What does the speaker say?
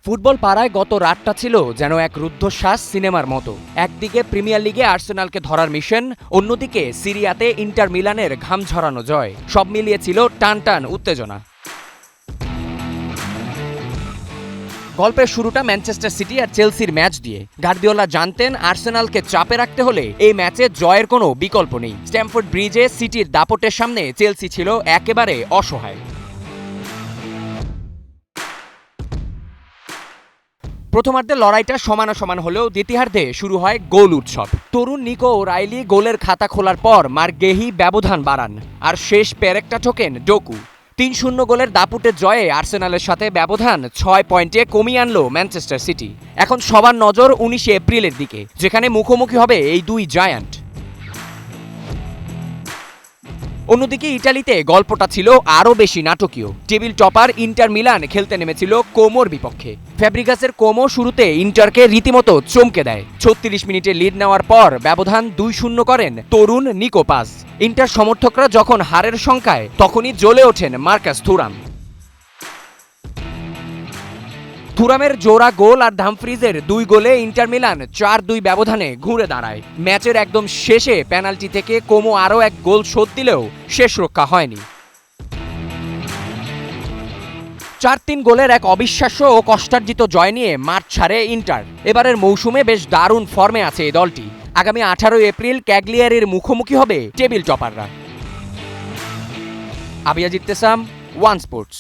Football পাড়ায় গত রাতটা ছিল যেন এক রুদ্ধশ্বাস সিনেমার মতো। একদিকে প্রিমিয়ার লিগে আর্সেনালকে ধরার মিশন, অন্যদিকে সিরিয়াতে ইন্টার মিলানের ঘাম ঝরানো জয়। সব মিলিয়ে ছিল টান টান উত্তেজনা। গল্পের শুরুটা ম্যানচেস্টার সিটি আর চেলসির ম্যাচ দিয়ে। গার্দিওলা জানতেন আর্সেনালকে চাপে রাখতে হলে এই ম্যাচে জয়ের কোনো বিকল্প নেই। স্ট্যামফোর্ড ব্রিজে সিটির দাপটের সামনে চেলসি ছিল একেবারে অসহায়। প্রথমার্ধে লড়াইটা সমানাসমান হলেও দ্বিতীয়ার্ধে শুরু হয় গোল উৎসব। তরুণ নিকো রাইলি গোলের খাতা খোলার পর মার্গেহি ব্যবধান বাড়ান, আর শেষ পেরেকটা ঠোকেন ডোকু। ৩-০ গোলের দাপুটে জয়ে আর্সেনালের সাথে ব্যবধান ৬ পয়েন্টে কমিয়ে আনলো ম্যানচেস্টার সিটি। এখন সবার নজর ১৯ এপ্রিলের দিকে, যেখানে মুখোমুখি হবে এই দুই জায়ান্ট। অন্যদিকে ইটালিতে গল্পটা ছিল আরও বেশি নাটকীয়। টেবিল টপার ইন্টার মিলান খেলতে নেমেছিল কোমোর বিপক্ষে। ফ্যাব্রিগাসের কোমো শুরুতে ইন্টারকে রীতিমতো চমকে দেয়। ৩৬ মিনিটে লিড নেওয়ার পর ব্যবধান ২-০ করেন তরুণ নিকো পাস। ইন্টার সমর্থকরা যখন হারের শঙ্কায়, তখনই জ্বলে ওঠেন মার্কাস থুরাম। থুরামের জোড়া গোল আর ডামফ্রিজের ২ গোলে ইন্টার মিলান ৪-২ ব্যবধানে ঘুরে দাঁড়ায়। ম্যাচের একদম শেষে পেনাল্টি থেকে কোমো আরও এক গোল শোধ দিলেও শেষ রক্ষা হয়নি। ৪-৩ গোলের এক অবিশ্বাস্য ও কষ্টার্জিত জয় নিয়ে মাঠ ছাড়ে ইন্টার। এবারের মৌসুমে বেশ দারুণ ফর্মে আছে এই দলটি। আগামী ১৮ এপ্রিল ক্যাগলিয়ারির মুখোমুখি হবে টেবিল টপাররা। Abiyaz Ittesam, One sports.